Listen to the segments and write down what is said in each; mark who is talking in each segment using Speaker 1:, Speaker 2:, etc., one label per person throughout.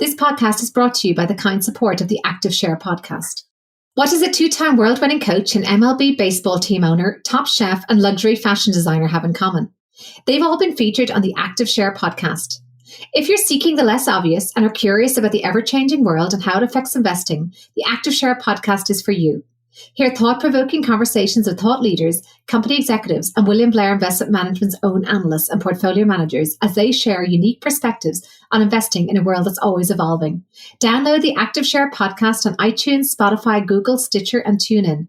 Speaker 1: This podcast is brought to you by the kind support of the Active Share podcast. What does a two-time world-winning coach and MLB baseball team owner, top chef, and luxury fashion designer have in common? They've all been featured on the Active Share podcast. If you're seeking the less obvious and are curious about the ever-changing world and how it affects investing, the Active Share podcast is for you. Hear thought-provoking conversations with thought leaders, company executives, and William Blair Investment Management's own analysts and portfolio managers as they share unique perspectives on investing in a world that's always evolving. Download the Active Share podcast on iTunes, Spotify, Google, Stitcher, and TuneIn.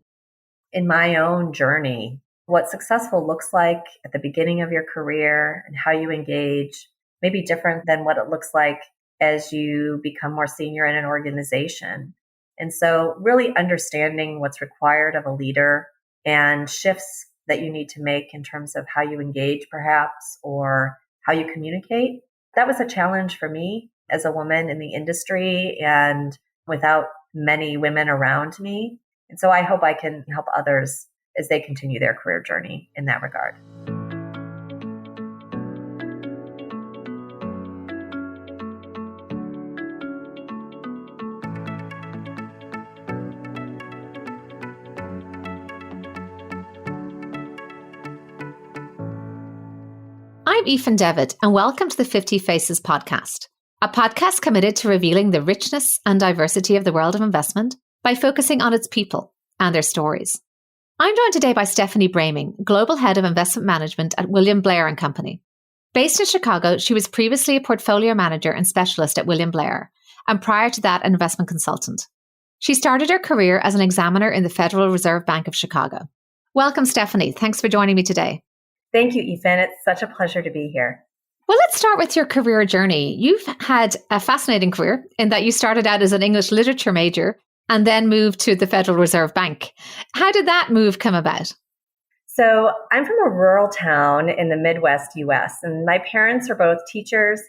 Speaker 2: In my own journey, what successful looks like at the beginning of your career and how you engage may be different than what it looks like as you become more senior in an organization. And so really understanding what's required of a leader and shifts that you need to make in terms of how you engage perhaps or how you communicate. That was a challenge for me as a woman in the industry and without many women around me. And so I hope I can help others as they continue their career journey in that regard.
Speaker 1: I'm Aoife Devitt, and welcome to the 50 Faces podcast, a podcast committed to revealing the richness and diversity of the world of investment by focusing on its people and their stories. I'm joined today by Stephanie Braming, Global Head of Investment Management at William Blair Co. Based in Chicago, she was previously a portfolio manager and specialist at William Blair, and prior to that, an investment consultant. She started her career as an examiner in the Federal Reserve Bank of Chicago. Welcome, Stephanie. Thanks for joining me today.
Speaker 2: Thank you, Aoife. It's such a pleasure to be here.
Speaker 1: Well, let's start with your career journey. You've had a fascinating career in that you started out as an English literature major and then moved to the Federal Reserve Bank. How did that move come about?
Speaker 2: So I'm from a rural town in the Midwest US, and my parents are both teachers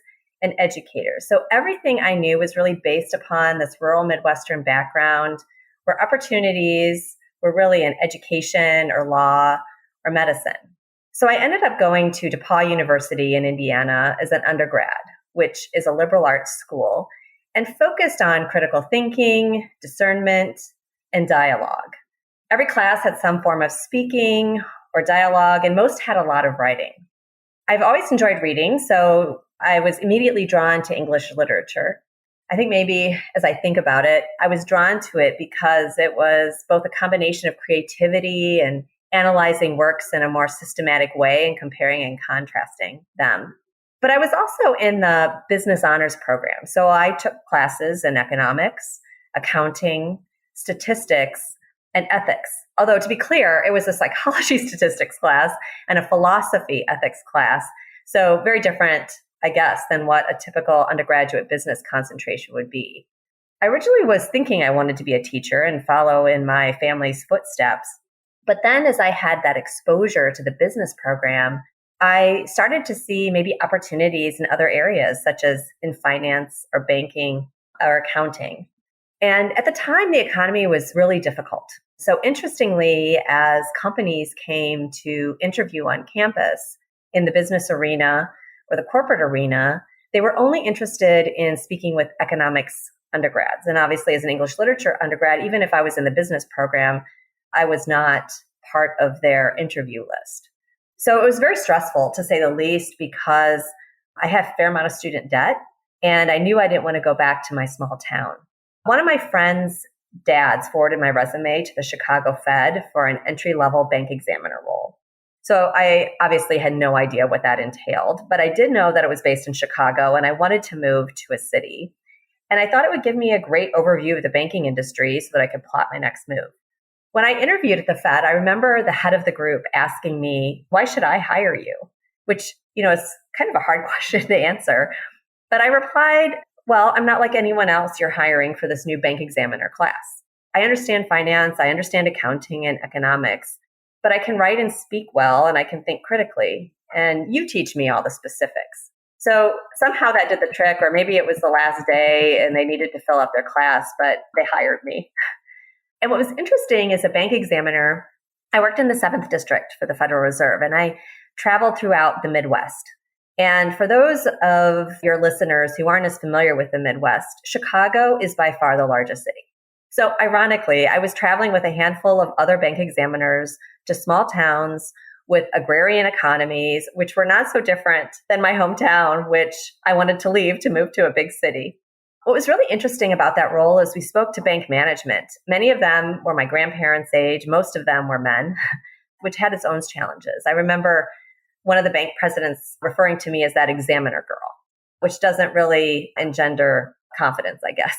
Speaker 2: and educators. So everything I knew was really based upon this rural Midwestern background where opportunities were really in education or law or medicine. So I ended up going to DePauw University in Indiana as an undergrad, which is a liberal arts school, and focused on critical thinking, discernment, and dialogue. Every class had some form of speaking or dialogue, and most had a lot of writing. I've always enjoyed reading, so I was immediately drawn to English literature. I think maybe as I think about it, I was drawn to it because it was both a combination of creativity and analyzing works in a more systematic way and comparing and contrasting them. But I was also in the business honors program. So I took classes in economics, accounting, statistics, and ethics. Although to be clear, it was a psychology statistics class and a philosophy ethics class. So very different, I guess, than what a typical undergraduate business concentration would be. I originally was thinking I wanted to be a teacher and follow in my family's footsteps. But then as I had that exposure to the business program, I started to see maybe opportunities in other areas, such as in finance or banking or accounting. And at the time, the economy was really difficult. So interestingly, as companies came to interview on campus in the business arena or the corporate arena, they were only interested in speaking with economics undergrads. And obviously, as an English literature undergrad, even if I was in the business program, I was not part of their interview list. So it was very stressful, to say the least, because I had a fair amount of student debt, and I knew I didn't want to go back to my small town. One of my friends' dads forwarded my resume to the Chicago Fed for an entry-level bank examiner role. So I obviously had no idea what that entailed, but I did know that it was based in Chicago, and I wanted to move to a city. And I thought it would give me a great overview of the banking industry so that I could plot my next move. When I interviewed at the Fed, I remember the head of the group asking me, why should I hire you? Which, is kind of a hard question to answer. But I replied, well, I'm not like anyone else you're hiring for this new bank examiner class. I understand finance, I understand accounting and economics, but I can write and speak well, and I can think critically. And you teach me all the specifics. So somehow that did the trick, or maybe it was the last day and they needed to fill up their class, but they hired me. And what was interesting as a bank examiner, I worked in the 7th District for the Federal Reserve, and I traveled throughout the Midwest. And for those of your listeners who aren't as familiar with the Midwest, Chicago is by far the largest city. So ironically, I was traveling with a handful of other bank examiners to small towns with agrarian economies, which were not so different than my hometown, which I wanted to leave to move to a big city. What was really interesting about that role is we spoke to bank management. Many of them were my grandparents' age. Most of them were men, which had its own challenges. I remember one of the bank presidents referring to me as that examiner girl, which doesn't really engender confidence, I guess.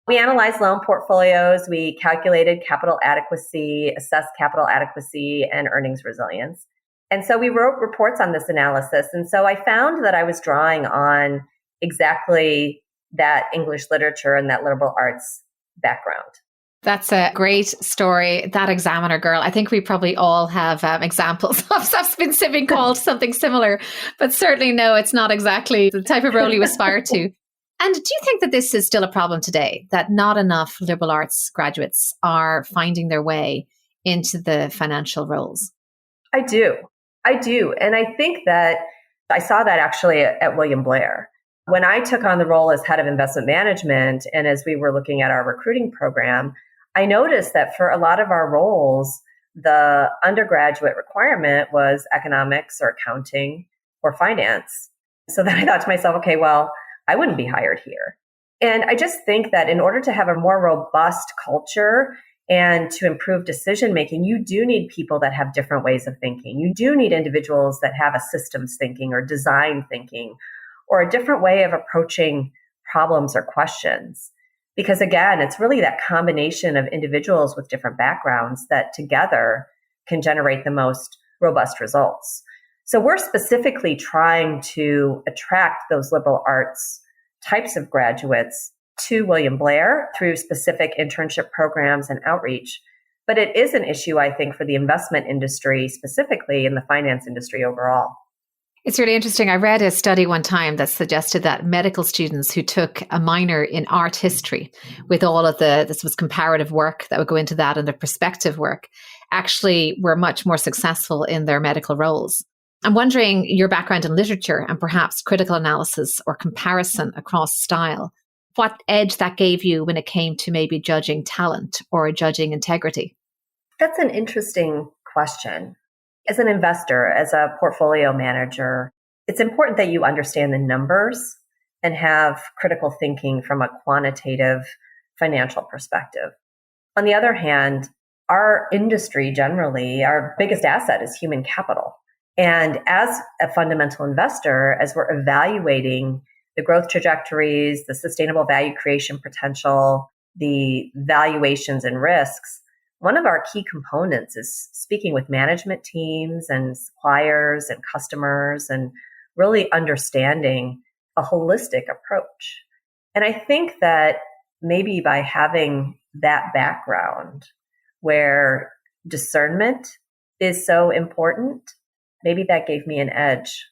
Speaker 2: We analyzed loan portfolios, we calculated capital adequacy, assessed capital adequacy and earnings resilience. And so we wrote reports on this analysis. And so I found that I was drawing on exactly that English literature and that liberal arts background.
Speaker 1: That's a great story. That examiner girl. I think we probably all have examples of being called something similar, but certainly no, it's not exactly the type of role you aspire to. And do you think that this is still a problem today, that not enough liberal arts graduates are finding their way into the financial roles?
Speaker 2: I do. And I think that I saw that actually at William Blair. When I took on the role as head of investment management, and as we were looking at our recruiting program, I noticed that for a lot of our roles, the undergraduate requirement was economics or accounting or finance. So then I thought to myself, okay, well, I wouldn't be hired here. And I just think that in order to have a more robust culture and to improve decision making, you do need people that have different ways of thinking. You do need individuals that have a systems thinking or design thinking or a different way of approaching problems or questions. Because again, it's really that combination of individuals with different backgrounds that together can generate the most robust results. So we're specifically trying to attract those liberal arts types of graduates to William Blair through specific internship programs and outreach. But it is an issue, I think, for the investment industry, specifically in the finance industry overall.
Speaker 1: It's really interesting. I read a study one time that suggested that medical students who took a minor in art history with all of this was comparative work that would go into that and the perspective work, actually were much more successful in their medical roles. I'm wondering your background in literature and perhaps critical analysis or comparison across style, what edge that gave you when it came to maybe judging talent or judging integrity?
Speaker 2: That's an interesting question. As an investor, as a portfolio manager, it's important that you understand the numbers and have critical thinking from a quantitative financial perspective. On the other hand, our industry generally, our biggest asset is human capital. And as a fundamental investor, as we're evaluating the growth trajectories, the sustainable value creation potential, the valuations and risks, one of our key components is speaking with management teams and suppliers and customers and really understanding a holistic approach. And I think that maybe by having that background where discernment is so important, maybe that gave me an edge.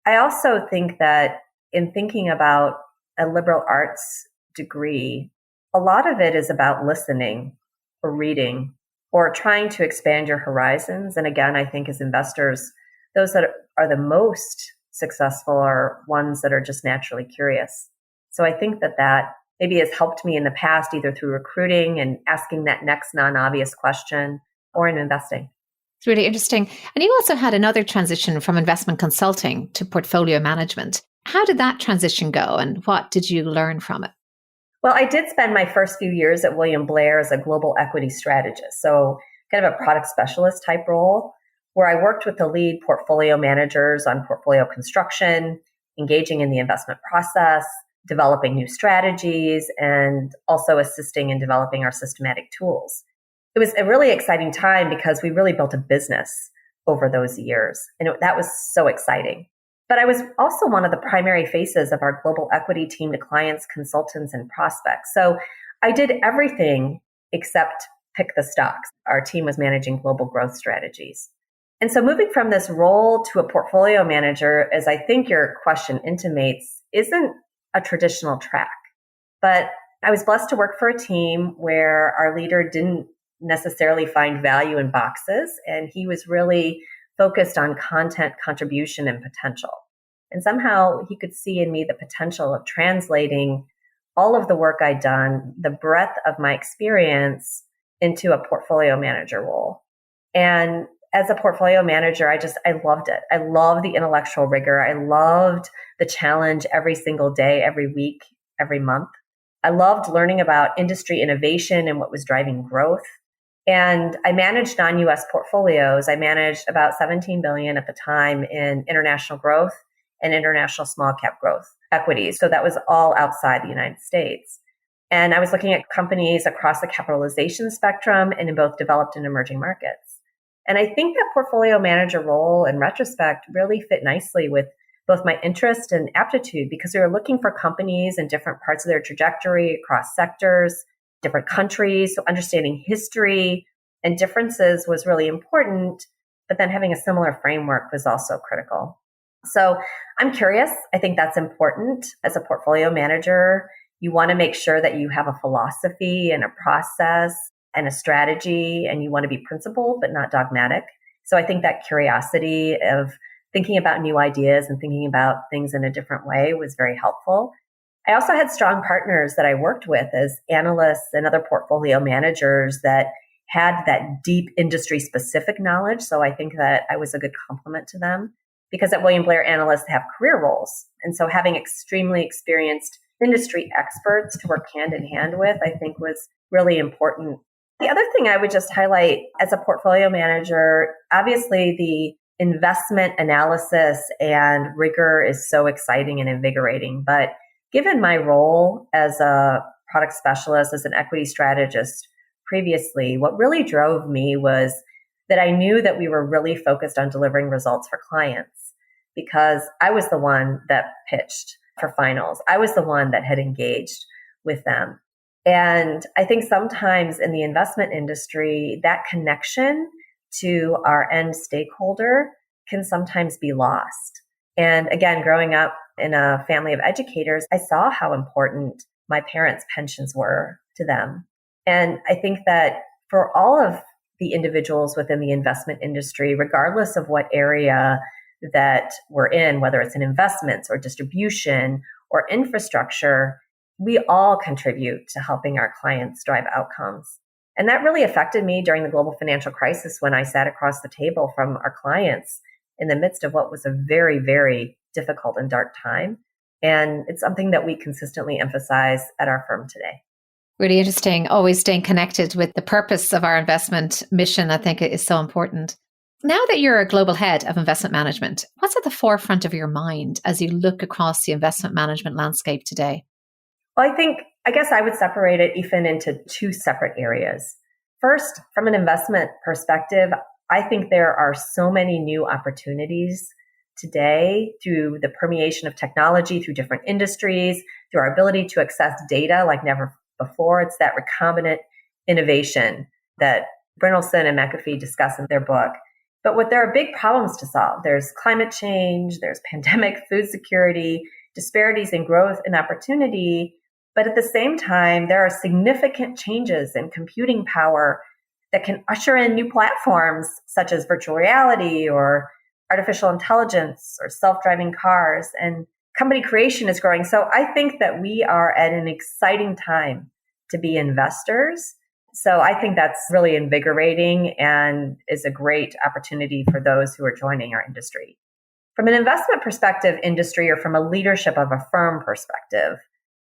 Speaker 2: I also think that in thinking about a liberal arts degree, a lot of it is about listening or reading or trying to expand your horizons. And again, I think as investors, those that are the most successful are ones that are just naturally curious. So I think that maybe has helped me in the past, either through recruiting and asking that next non-obvious question or in investing.
Speaker 1: It's really interesting. And you also had another transition from investment consulting to portfolio management. How did that transition go and what did you learn from it?
Speaker 2: Well, I did spend my first few years at William Blair as a global equity strategist. So kind of a product specialist type role where I worked with the lead portfolio managers on portfolio construction, engaging in the investment process, developing new strategies, and also assisting in developing our systematic tools. It was a really exciting time because we really built a business over those years. And that was so exciting. But I was also one of the primary faces of our global equity team to clients, consultants, and prospects. So I did everything except pick the stocks. Our team was managing global growth strategies. And so moving from this role to a portfolio manager, as I think your question intimates, isn't a traditional track. But I was blessed to work for a team where our leader didn't necessarily find value in boxes, and he was really focused on content, contribution, and potential. And somehow he could see in me the potential of translating all of the work I'd done, the breadth of my experience, into a portfolio manager role. And as a portfolio manager, I loved it. I loved the intellectual rigor. I loved the challenge every single day, every week, every month. I loved learning about industry innovation and what was driving growth. And I managed non-US portfolios. I managed about 17 billion at the time in international growth and international small cap growth equities. So that was all outside the United States. And I was looking at companies across the capitalization spectrum and in both developed and emerging markets. And I think that portfolio manager role in retrospect really fit nicely with both my interest and aptitude, because we were looking for companies in different parts of their trajectory across sectors, different countries. So understanding history and differences was really important, but then having a similar framework was also critical. So I'm curious. I think that's important as a portfolio manager. You want to make sure that you have a philosophy and a process and a strategy, and you want to be principled, but not dogmatic. So I think that curiosity of thinking about new ideas and thinking about things in a different way was very helpful. I also had strong partners that I worked with as analysts and other portfolio managers that had that deep industry specific knowledge. So I think that I was a good complement to them, because at William Blair, analysts have career roles. And so having extremely experienced industry experts to work hand in hand with, I think was really important. The other thing I would just highlight as a portfolio manager, obviously the investment analysis and rigor is so exciting and invigorating. But given my role as a product specialist, as an equity strategist previously, what really drove me was that I knew that we were really focused on delivering results for clients, because I was the one that pitched for finals. I was the one that had engaged with them. And I think sometimes in the investment industry, that connection to our end stakeholder can sometimes be lost. And again, growing up in a family of educators, I saw how important my parents' pensions were to them. And I think that for all of the individuals within the investment industry, regardless of what area that we're in, whether it's in investments or distribution or infrastructure, we all contribute to helping our clients drive outcomes. And that really affected me during the global financial crisis, when I sat across the table from our clients in the midst of what was a very, very difficult and dark time. And it's something that we consistently emphasize at our firm today.
Speaker 1: Really interesting. Always staying connected with the purpose of our investment mission, I think, is so important. Now that you're a global head of investment management, what's at the forefront of your mind as you look across the investment management landscape today?
Speaker 2: Well, I guess I would separate it even into two separate areas. First, from an investment perspective, I think there are so many new opportunities today through the permeation of technology, through different industries, through our ability to access data like never before. It's that recombinant innovation that Brynildson and McAfee discuss in their book. But there are big problems to solve. There's climate change, there's pandemic, food security, disparities in growth and opportunity. But at the same time, there are significant changes in computing power that can usher in new platforms such as virtual reality or artificial intelligence or self-driving cars. And company creation is growing. So I think that we are at an exciting time to be investors. So I think that's really invigorating and is a great opportunity for those who are joining our industry. From an investment perspective, industry, or from a leadership of a firm perspective,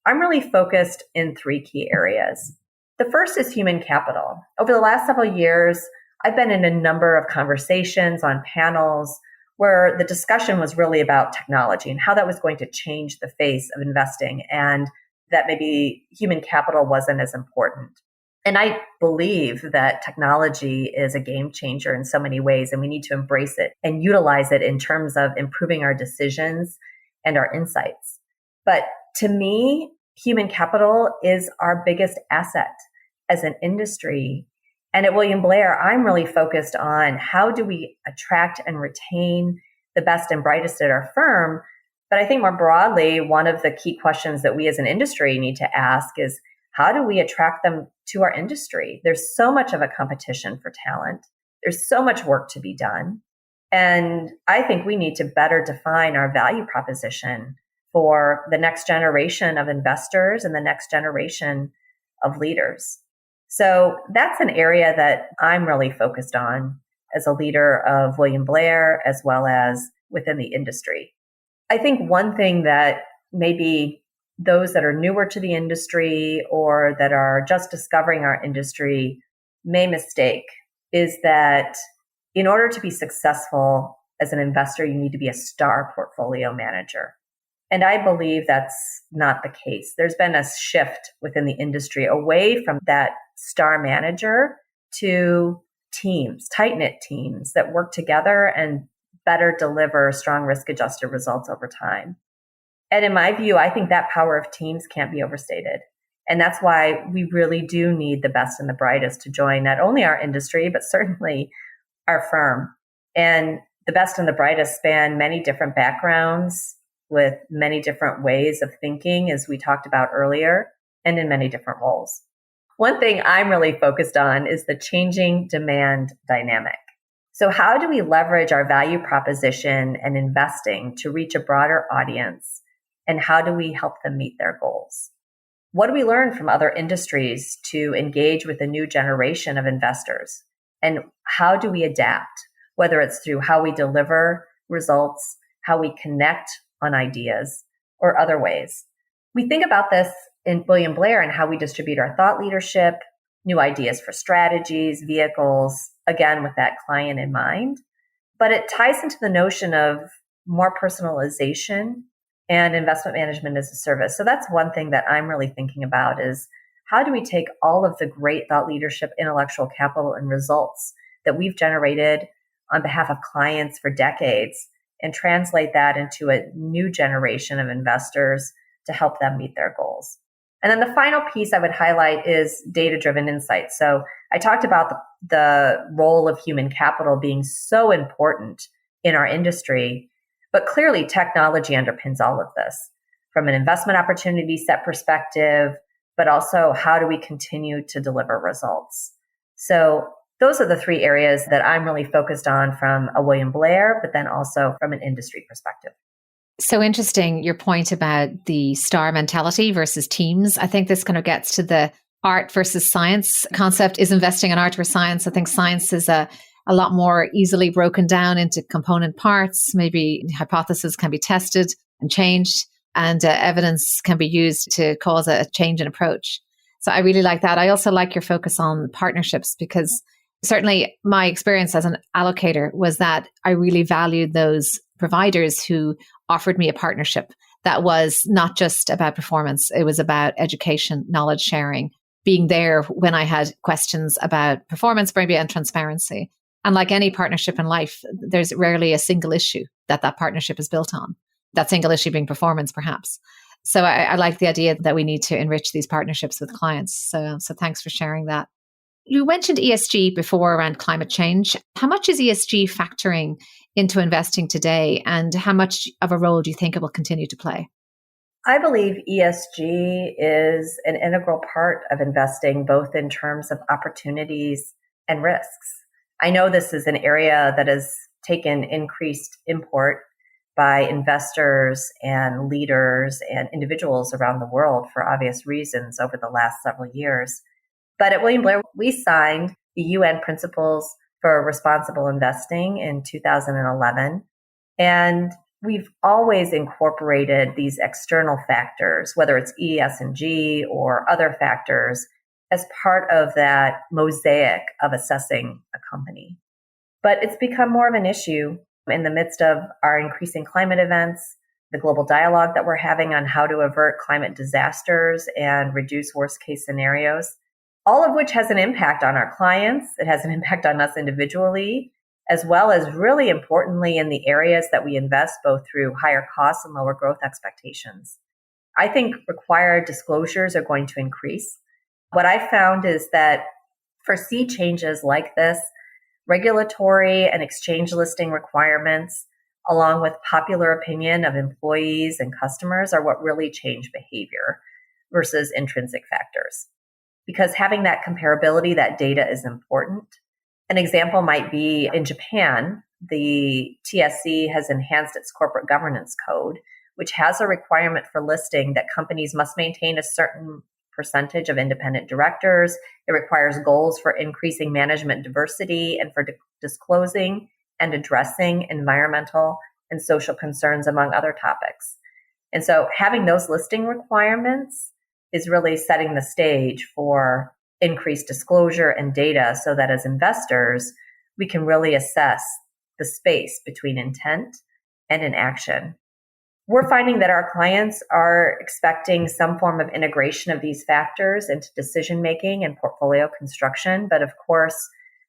Speaker 2: I'm really focused in three key areas. The first is human capital. Over the last several years, I've been in a number of conversations on panels where the discussion was really about technology and how that was going to change the face of investing, and that maybe human capital wasn't as important. And I believe that technology is a game changer in so many ways, and we need to embrace it and utilize it in terms of improving our decisions and our insights. But to me, human capital is our biggest asset as an industry. And at William Blair, I'm really focused on how do we attract and retain the best and brightest at our firm. But I think more broadly, one of the key questions that we as an industry need to ask is, how do we attract them to our industry? There's so much of a competition for talent. There's so much work to be done. And I think we need to better define our value proposition for the next generation of investors and the next generation of leaders. So that's an area that I'm really focused on as a leader of William Blair, as well as within the industry. I think one thing that maybe those that are newer to the industry or that are just discovering our industry may mistake is that in order to be successful as an investor, you need to be a star portfolio manager. And I believe that's not the case. There's been a shift within the industry away from that star manager to teams, tight-knit teams that work together and better deliver strong risk-adjusted results over time. And in my view, I think that power of teams can't be overstated. And that's why we really do need the best and the brightest to join not only our industry, but certainly our firm. And the best and the brightest span many different backgrounds with many different ways of thinking, as we talked about earlier, and in many different roles. One thing I'm really focused on is the changing demand dynamic. So how do we leverage our value proposition and investing to reach a broader audience? And how do we help them meet their goals? What do we learn from other industries to engage with a new generation of investors? And how do we adapt, whether it's through how we deliver results, how we connect on ideas, or other ways? We think about this in William Blair and how we distribute our thought leadership, new ideas for strategies, vehicles, again, with that client in mind. But it ties into the notion of more personalization and investment management as a service. So that's one thing that I'm really thinking about is how do we take all of the great thought leadership, intellectual capital, and results that we've generated on behalf of clients for decades and translate that into a new generation of investors to help them meet their goals. And then the final piece I would highlight is data-driven insights. So I talked about the role of human capital being so important in our industry, but clearly technology underpins all of this from an investment opportunity set perspective, but also how do we continue to deliver results? So those are the three areas that I'm really focused on from a William Blair, but then also from an industry perspective.
Speaker 1: So interesting, your point about the star mentality versus teams. I think this kind of gets to the art versus science concept. Is investing in art or science? I think science is a lot more easily broken down into component parts. Maybe hypotheses can be tested and changed, and evidence can be used to cause a change in approach. So I really like that. I also like your focus on partnerships, because certainly my experience as an allocator was that I really valued those providers who offered me a partnership that was not just about performance. It was about education, knowledge sharing, being there when I had questions about performance, maybe, and transparency. And like any partnership in life, there's rarely a single issue that partnership is built on. That single issue being performance, perhaps. So I like the idea that we need to enrich these partnerships with clients. So thanks for sharing that. You mentioned ESG before around climate change. How much is ESG factoring into investing today, and how much of a role do you think it will continue to play?
Speaker 2: I believe ESG is an integral part of investing, both in terms of opportunities and risks. I know this is an area that has taken increased import by investors and leaders and individuals around the world for obvious reasons over the last several years. But at William Blair, we signed the UN Principles for Responsible Investing in 2011. And we've always incorporated these external factors, whether it's ESG or other factors, as part of that mosaic of assessing a company. But it's become more of an issue in the midst of our increasing climate events, the global dialogue that we're having on how to avert climate disasters and reduce worst case scenarios, all of which has an impact on our clients. It has an impact on us individually, as well as really importantly in the areas that we invest, both through higher costs and lower growth expectations. I think required disclosures are going to increase. What I found is that for sea changes like this, regulatory and exchange listing requirements, along with popular opinion of employees and customers, are what really change behavior versus intrinsic factors. Because having that comparability, that data is important. An example might be in Japan, the TSC has enhanced its corporate governance code, which has a requirement for listing that companies must maintain a certain percentage of independent directors. It requires goals for increasing management diversity and for disclosing and addressing environmental and social concerns, among other topics. And so having those listing requirements is really setting the stage for increased disclosure and data so that as investors, we can really assess the space between intent and an action. We're finding that our clients are expecting some form of integration of these factors into decision-making and portfolio construction. But of course,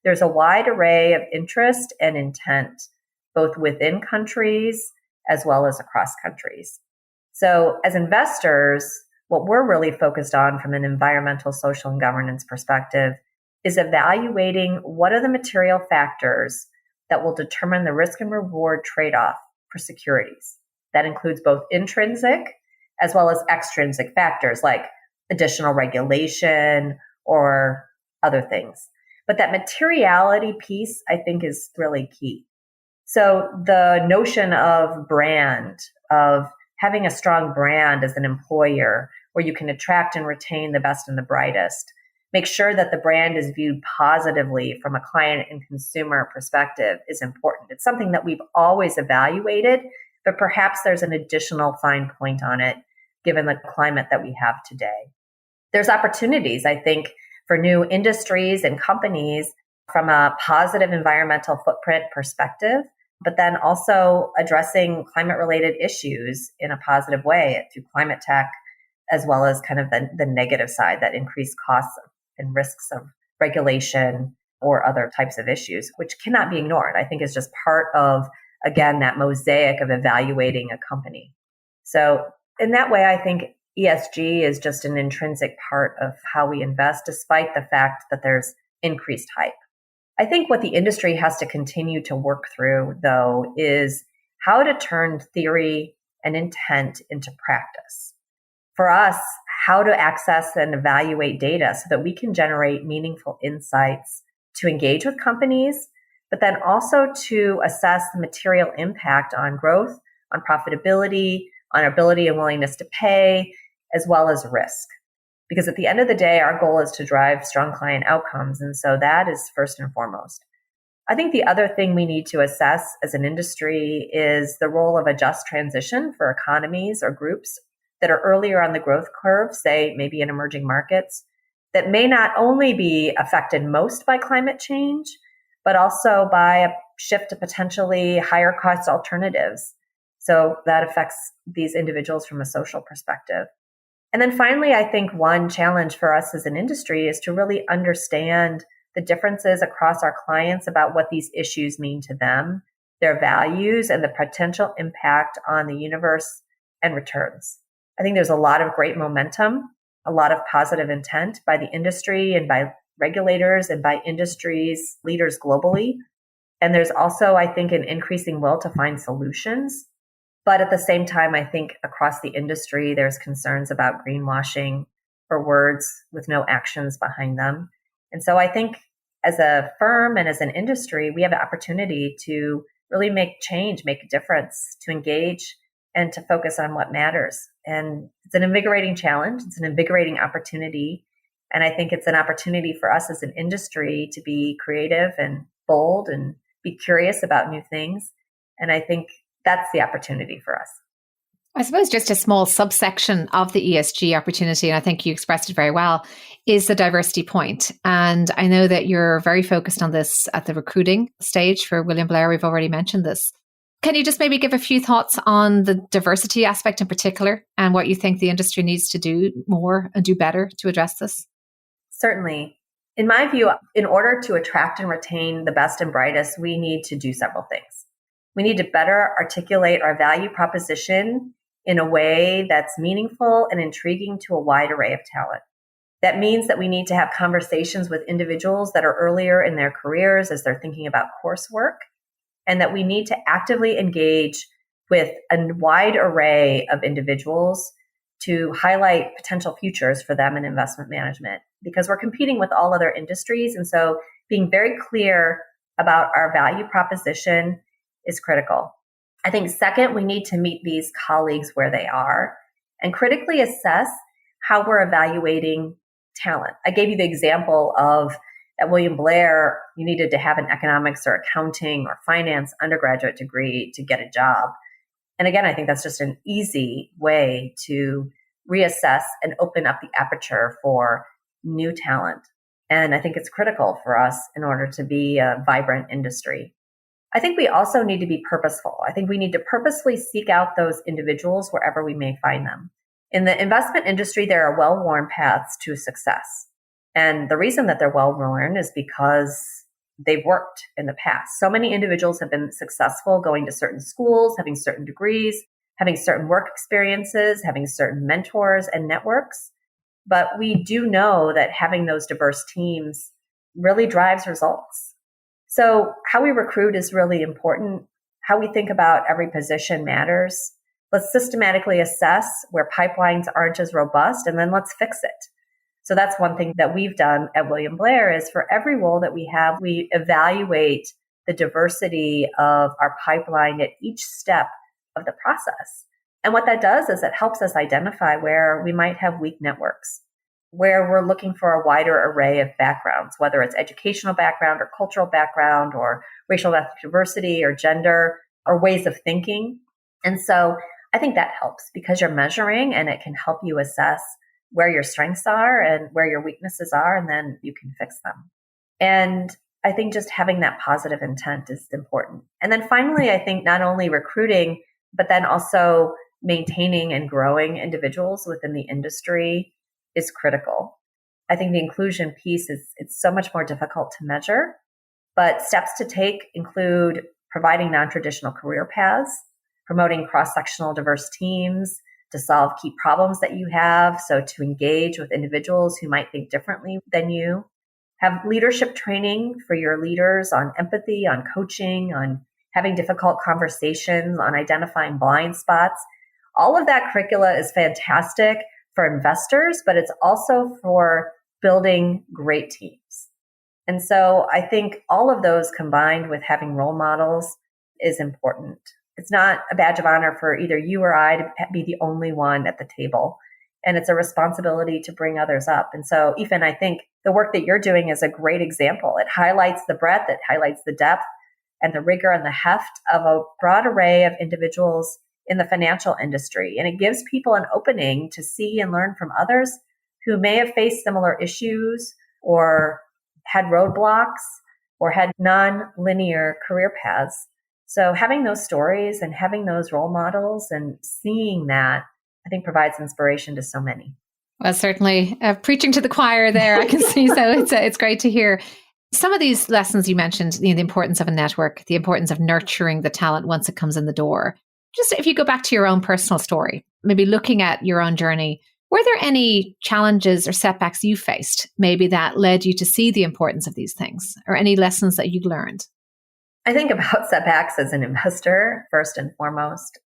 Speaker 2: there's a wide array of interest and intent, both within countries as well as across countries. So as investors, what we're really focused on from an environmental, social, and governance perspective is evaluating what are the material factors that will determine the risk and reward trade-off for securities. That includes both intrinsic as well as extrinsic factors like additional regulation or other things. But that materiality piece, I think, is really key. So the notion of brand, of having a strong brand as an employer where you can attract and retain the best and the brightest, make sure that the brand is viewed positively from a client and consumer perspective is important. It's something that we've always evaluated, but perhaps there's an additional fine point on it given the climate that we have today. There's opportunities, I think, for new industries and companies from a positive environmental footprint perspective, but then also addressing climate-related issues in a positive way through climate tech, as well as kind of the negative side, that increased costs and risks of regulation or other types of issues, which cannot be ignored. I think is just part of, again, that mosaic of evaluating a company. So in that way, I think ESG is just an intrinsic part of how we invest, despite the fact that there's increased hype. I think what the industry has to continue to work through, though, is how to turn theory and intent into practice. For us, how to access and evaluate data so that we can generate meaningful insights to engage with companies, but then also to assess the material impact on growth, on profitability, on our ability and willingness to pay, as well as risk. Because at the end of the day, our goal is to drive strong client outcomes. And so that is first and foremost. I think the other thing we need to assess as an industry is the role of a just transition for economies or groups that are earlier on the growth curve, say maybe in emerging markets, that may not only be affected most by climate change, but also by a shift to potentially higher cost alternatives. So that affects these individuals from a social perspective. And then finally, I think one challenge for us as an industry is to really understand the differences across our clients about what these issues mean to them, their values, and the potential impact on the universe and returns. I think there's a lot of great momentum, a lot of positive intent by the industry and by regulators and by industries leaders globally. And there's also, I think, an increasing will to find solutions. But at the same time, I think across the industry, there's concerns about greenwashing or words with no actions behind them. And so I think as a firm and as an industry, we have an opportunity to really make change, make a difference, to engage and to focus on what matters. And it's an invigorating challenge. It's an invigorating opportunity. And I think it's an opportunity for us as an industry to be creative and bold and be curious about new things. And I think that's the opportunity for us.
Speaker 1: I suppose just a small subsection of the ESG opportunity, and I think you expressed it very well, is the diversity point. And I know that you're very focused on this at the recruiting stage for William Blair. We've already mentioned this. Can you just maybe give a few thoughts on the diversity aspect in particular and what you think the industry needs to do more and do better to address this?
Speaker 2: Certainly. In my view, in order to attract and retain the best and brightest, we need to do several things. We need to better articulate our value proposition in a way that's meaningful and intriguing to a wide array of talent. That means that we need to have conversations with individuals that are earlier in their careers as they're thinking about coursework, and that we need to actively engage with a wide array of individuals to highlight potential futures for them in investment management, because we're competing with all other industries. And so being very clear about our value proposition is critical. I think second, we need to meet these colleagues where they are and critically assess how we're evaluating talent. I gave you the example of at William Blair, you needed to have an economics or accounting or finance undergraduate degree to get a job. And again, I think that's just an easy way to reassess and open up the aperture for new talent. And I think it's critical for us in order to be a vibrant industry. I think we also need to be purposeful. I think we need to purposely seek out those individuals wherever we may find them. In the investment industry, there are well-worn paths to success. And the reason that they're well-worn is because they've worked in the past. So many individuals have been successful going to certain schools, having certain degrees, having certain work experiences, having certain mentors and networks. But we do know that having those diverse teams really drives results. So how we recruit is really important. How we think about every position matters. Let's systematically assess where pipelines aren't as robust, and then let's fix it. So that's one thing that we've done at William Blair is for every role that we have, we evaluate the diversity of our pipeline at each step of the process. And what that does is it helps us identify where we might have weak networks, where we're looking for a wider array of backgrounds, whether it's educational background or cultural background or racial ethnic diversity or gender or ways of thinking. And so I think that helps because you're measuring and it can help you assess where your strengths are and where your weaknesses are, and then you can fix them. And I think just having that positive intent is important. And then finally, I think not only recruiting, but then also maintaining and growing individuals within the industry is critical. I think the inclusion piece it's so much more difficult to measure, but steps to take include providing non-traditional career paths, promoting cross-sectional diverse teams, to solve key problems that you have. So to engage with individuals who might think differently than you, have leadership training for your leaders on empathy, on coaching, on having difficult conversations, on identifying blind spots. All of that curricula is fantastic for investors, but it's also for building great teams. And so I think all of those combined with having role models is important. It's not a badge of honor for either you or I to be the only one at the table. And it's a responsibility to bring others up. And so, Ethan, I think the work that you're doing is a great example. It highlights the breadth, it highlights the depth and the rigor and the heft of a broad array of individuals in the financial industry. And it gives people an opening to see and learn from others who may have faced similar issues or had roadblocks or had non-linear career paths. So having those stories and having those role models and seeing that, I think provides inspiration to so many.
Speaker 1: Well, certainly preaching to the choir there, I can see. So it's great to hear. Some of these lessons you mentioned, the importance of a network, the importance of nurturing the talent once it comes in the door. Just if you go back to your own personal story, maybe looking at your own journey, were there any challenges or setbacks you faced, maybe that led you to see the importance of these things, or any lessons that you learned?
Speaker 2: I think about setbacks as an investor, first and foremost.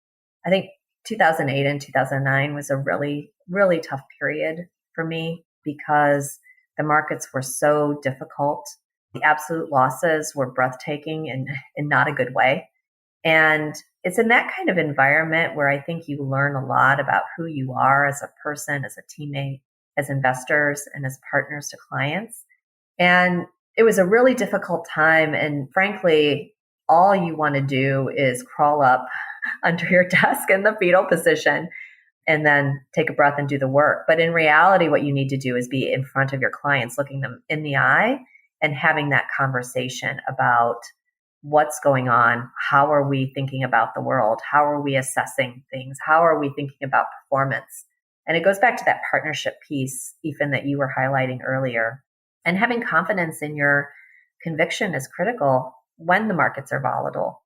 Speaker 2: I think 2008 and 2009 was a really, really tough period for me because the markets were so difficult. The absolute losses were breathtaking and in not a good way. And it's in that kind of environment where I think you learn a lot about who you are as a person, as a teammate, as investors, and as partners to clients. And it was a really difficult time. And frankly, all you want to do is crawl up under your desk in the fetal position and then take a breath and do the work. But in reality, what you need to do is be in front of your clients, looking them in the eye and having that conversation about what's going on. How are we thinking about the world? How are we assessing things? How are we thinking about performance? And it goes back to that partnership piece, Ethan, that you were highlighting earlier. And having confidence in your conviction is critical when the markets are volatile.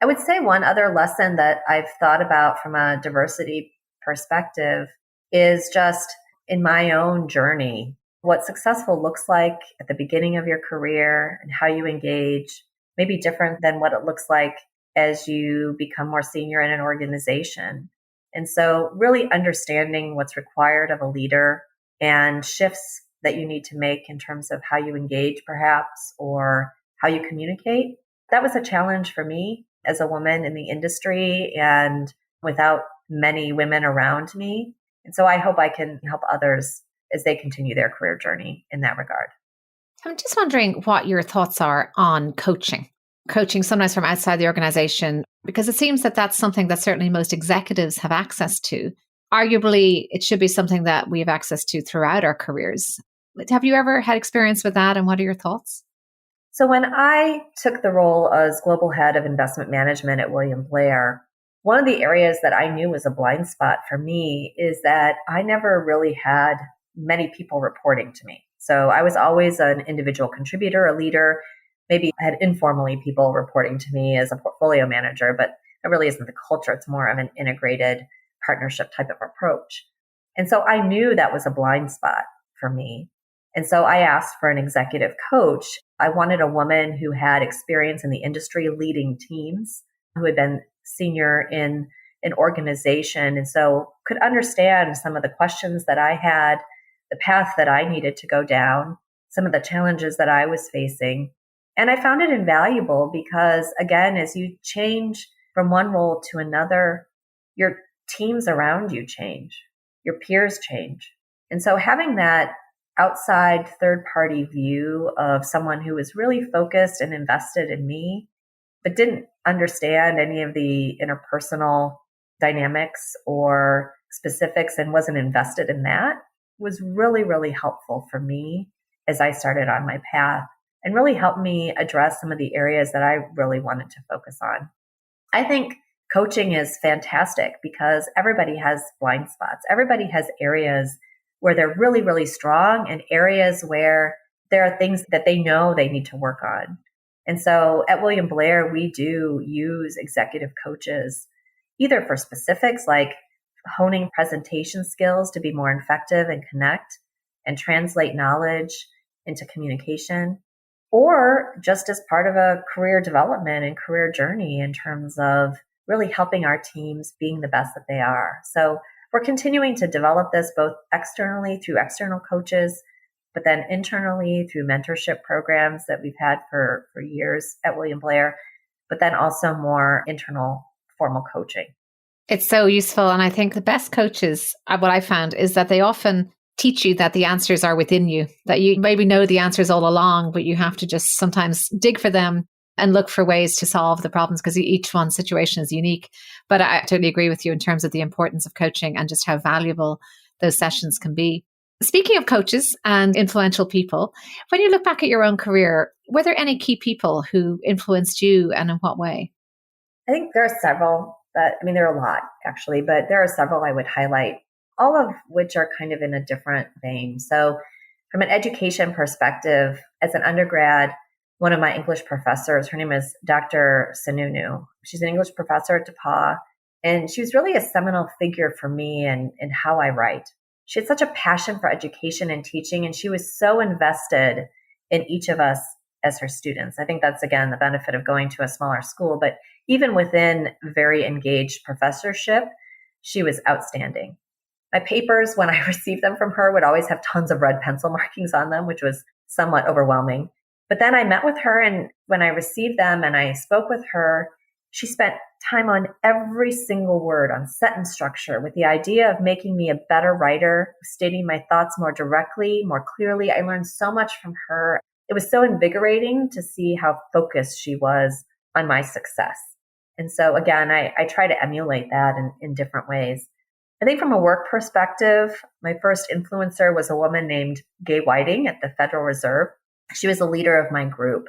Speaker 2: I would say one other lesson that I've thought about from a diversity perspective is just in my own journey, what successful looks like at the beginning of your career and how you engage may be different than what it looks like as you become more senior in an organization. And so really understanding what's required of a leader and shifts that you need to make in terms of how you engage perhaps or how you communicate. That was a challenge for me. as a woman in the industry and without many women around me. And so I hope I can help others as they continue their career journey in that regard.
Speaker 1: I'm just wondering what your thoughts are on coaching sometimes from outside the organization, because it seems that that's something that certainly most executives have access to. Arguably, it should be something that we have access to throughout our careers. Have you ever had experience with that, and what are your thoughts?
Speaker 2: So when I took the role as global head of investment management at William Blair, one of the areas that I knew was a blind spot for me is that I never really had many people reporting to me. So I was always an individual contributor, a leader. Maybe I had informally people reporting to me as a portfolio manager, but it really isn't the culture. It's more of an integrated partnership type of approach. And so I knew that was a blind spot for me. And so I asked for an executive coach. I wanted a woman who had experience in the industry leading teams, who had been senior in an organization, and so could understand some of the questions that I had, the path that I needed to go down, some of the challenges that I was facing. And I found it invaluable because, again, as you change from one role to another, your teams around you change, your peers change. And so having that outside third-party view of someone who was really focused and invested in me, but didn't understand any of the interpersonal dynamics or specifics and wasn't invested in that, was really, really helpful for me as I started on my path and really helped me address some of the areas that I really wanted to focus on. I think coaching is fantastic because everybody has blind spots. Everybody has areas where they're really, really strong and areas where there are things that they know they need to work on. And so at William Blair, we do use executive coaches either for specifics like honing presentation skills to be more effective and connect and translate knowledge into communication, or just as part of a career development and career journey in terms of really helping our teams being the best that they are. So we're continuing to develop this both externally through external coaches, but then internally through mentorship programs that we've had for years at William Blair, but then also more internal formal coaching.
Speaker 1: It's so useful. And I think the best coaches, what I found is that they often teach you that the answers are within you, that you maybe know the answers all along, but you have to just sometimes dig for them and look for ways to solve the problems because each one's situation is unique. But I totally agree with you in terms of the importance of coaching and just how valuable those sessions can be. Speaking of coaches and influential people, when you look back at your own career, were there any key people who influenced you and in what way?
Speaker 2: I think there are several, there are a lot actually, but there are several I would highlight, all of which are kind of in a different vein. So from an education perspective, as an undergrad, one of my English professors, her name is Dr. Sununu. She's an English professor at DePauw, and she was really a seminal figure for me in how I write. She had such a passion for education and teaching, and she was so invested in each of us as her students. I think that's, again, the benefit of going to a smaller school. But even within very engaged professorship, she was outstanding. My papers, when I received them from her, would always have tons of red pencil markings on them, which was somewhat overwhelming. But then I met with her, and when I received them and I spoke with her, she spent time on every single word, on sentence structure, with the idea of making me a better writer, stating my thoughts more directly, more clearly. I learned so much from her. It was so invigorating to see how focused she was on my success. And so again, I try to emulate that in different ways. I think from a work perspective, my first influencer was a woman named Gay Whiting at the Federal Reserve. She was a leader of my group.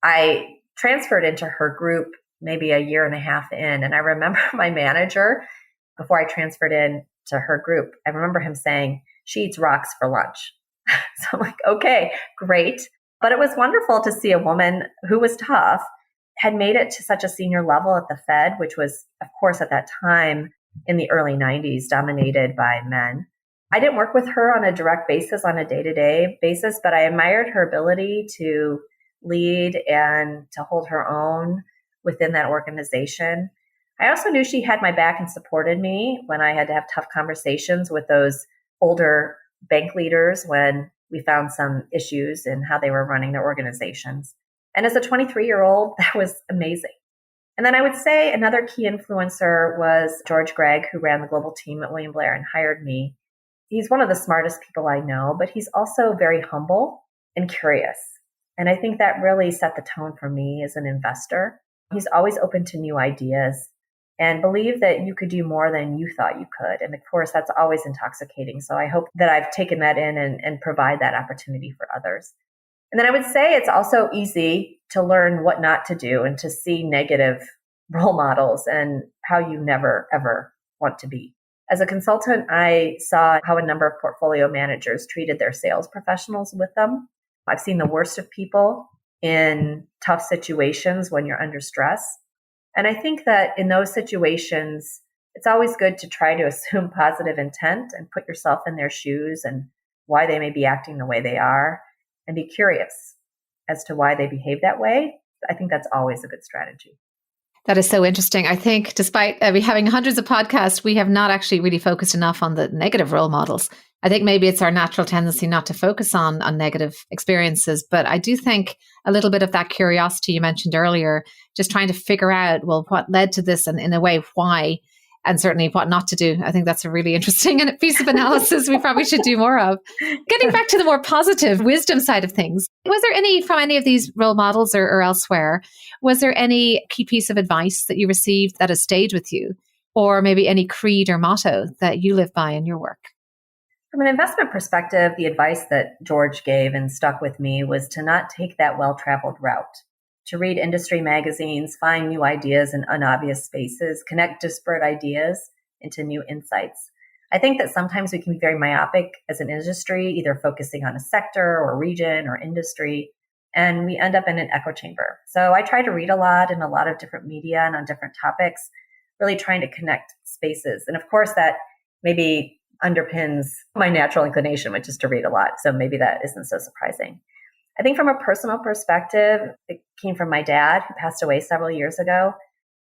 Speaker 2: I transferred into her group maybe a year and a half in. And I remember my manager, before I transferred in to her group, I remember him saying, "She eats rocks for lunch." So I'm like, okay, great. But it was wonderful to see a woman who was tough, had made it to such a senior level at the Fed, which was, of course, at that time in the early 90s, dominated by men. I didn't work with her on a direct basis, on a day-to-day basis, but I admired her ability to lead and to hold her own within that organization. I also knew she had my back and supported me when I had to have tough conversations with those older bank leaders when we found some issues in how they were running their organizations. And as a 23-year-old, that was amazing. And then I would say another key influencer was George Gregg, who ran the global team at William Blair and hired me. He's one of the smartest people I know, but he's also very humble and curious. And I think that really set the tone for me as an investor. He's always open to new ideas and believed that you could do more than you thought you could. And of course, that's always intoxicating. So I hope that I've taken that in and provide that opportunity for others. And then I would say it's also easy to learn what not to do and to see negative role models and how you never, ever want to be. As a consultant, I saw how a number of portfolio managers treated their sales professionals with them. I've seen the worst of people in tough situations when you're under stress. And I think that in those situations, it's always good to try to assume positive intent and put yourself in their shoes and why they may be acting the way they are and be curious as to why they behave that way. I think that's always a good strategy.
Speaker 1: That is so interesting. I think despite having hundreds of podcasts, we have not actually really focused enough on the negative role models. I think maybe it's our natural tendency not to focus on negative experiences. But I do think a little bit of that curiosity you mentioned earlier, just trying to figure out, well, what led to this and in a way, why, and certainly what not to do. I think that's a really interesting piece of analysis we probably should do more of. Getting back to the more positive wisdom side of things, was there any from any of these role models or elsewhere, was there any key piece of advice that you received that has stayed with you, or maybe any creed or motto that you live by in your work?
Speaker 2: From an investment perspective, the advice that George gave and stuck with me was to not take that well-traveled route, to read industry magazines, find new ideas in unobvious spaces, connect disparate ideas into new insights. I think that sometimes we can be very myopic as an industry, either focusing on a sector or region or industry, and we end up in an echo chamber. So I try to read a lot in a lot of different media and on different topics, really trying to connect spaces. And of course, that maybe underpins my natural inclination, which is to read a lot. So maybe that isn't so surprising. I think from a personal perspective, it came from my dad, who passed away several years ago.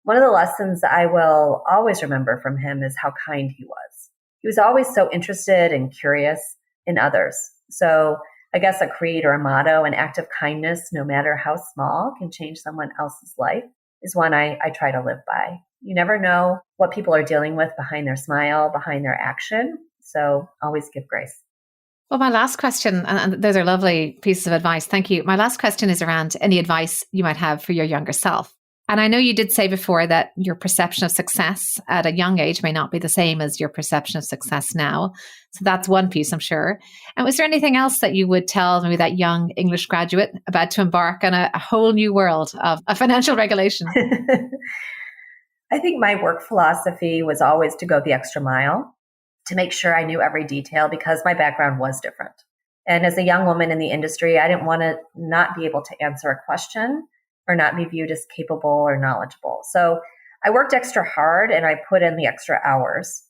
Speaker 2: One of the lessons I will always remember from him is how kind he was. He was always so interested and curious in others. So I guess a creed or a motto, an act of kindness, no matter how small, can change someone else's life, is one I try to live by. You never know what people are dealing with behind their smile, behind their action. So always give grace.
Speaker 1: Well, my last question, and those are lovely pieces of advice. Thank you. My last question is around any advice you might have for your younger self. And I know you did say before that your perception of success at a young age may not be the same as your perception of success now. So that's one piece, I'm sure. And was there anything else that you would tell maybe that young English graduate about to embark on a whole new world of financial regulation?
Speaker 2: I think my work philosophy was always to go the extra mile, to make sure I knew every detail because my background was different. And as a young woman in the industry, I didn't want to not be able to answer a question or not be viewed as capable or knowledgeable. So I worked extra hard and I put in the extra hours,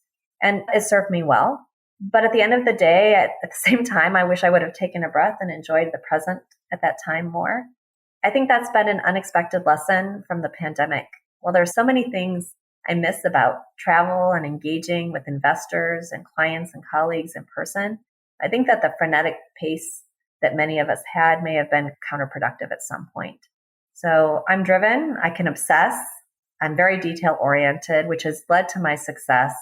Speaker 2: and it served me well. But at the end of the day, at the same time, I wish I would have taken a breath and enjoyed the present at that time more. I think that's been an unexpected lesson from the pandemic. While there are so many things I miss about travel and engaging with investors and clients and colleagues in person, I think that the frenetic pace that many of us had may have been counterproductive at some point. So I'm driven, I can obsess, I'm very detail oriented, which has led to my success,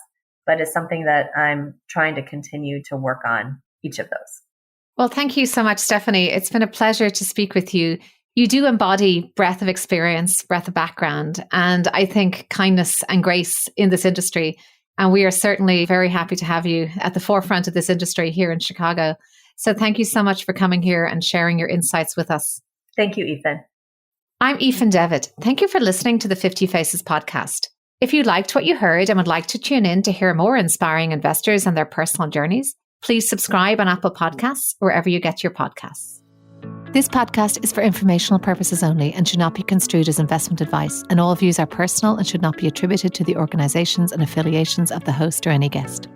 Speaker 2: but is something that I'm trying to continue to work on each of those.
Speaker 1: Well, thank you so much, Stephanie. It's been a pleasure to speak with you. You do embody breadth of experience, breadth of background, and I think kindness and grace in this industry. And we are certainly very happy to have you at the forefront of this industry here in Chicago. So thank you so much for coming here and sharing your insights with us.
Speaker 2: Thank you, Ethan.
Speaker 1: I'm Ethan Devitt. Thank you for listening to the 50 Faces podcast. If you liked what you heard and would like to tune in to hear more inspiring investors and their personal journeys, please subscribe on Apple Podcasts, wherever you get your podcasts. This podcast is for informational purposes only and should not be construed as investment advice, and all views are personal and should not be attributed to the organizations and affiliations of the host or any guest.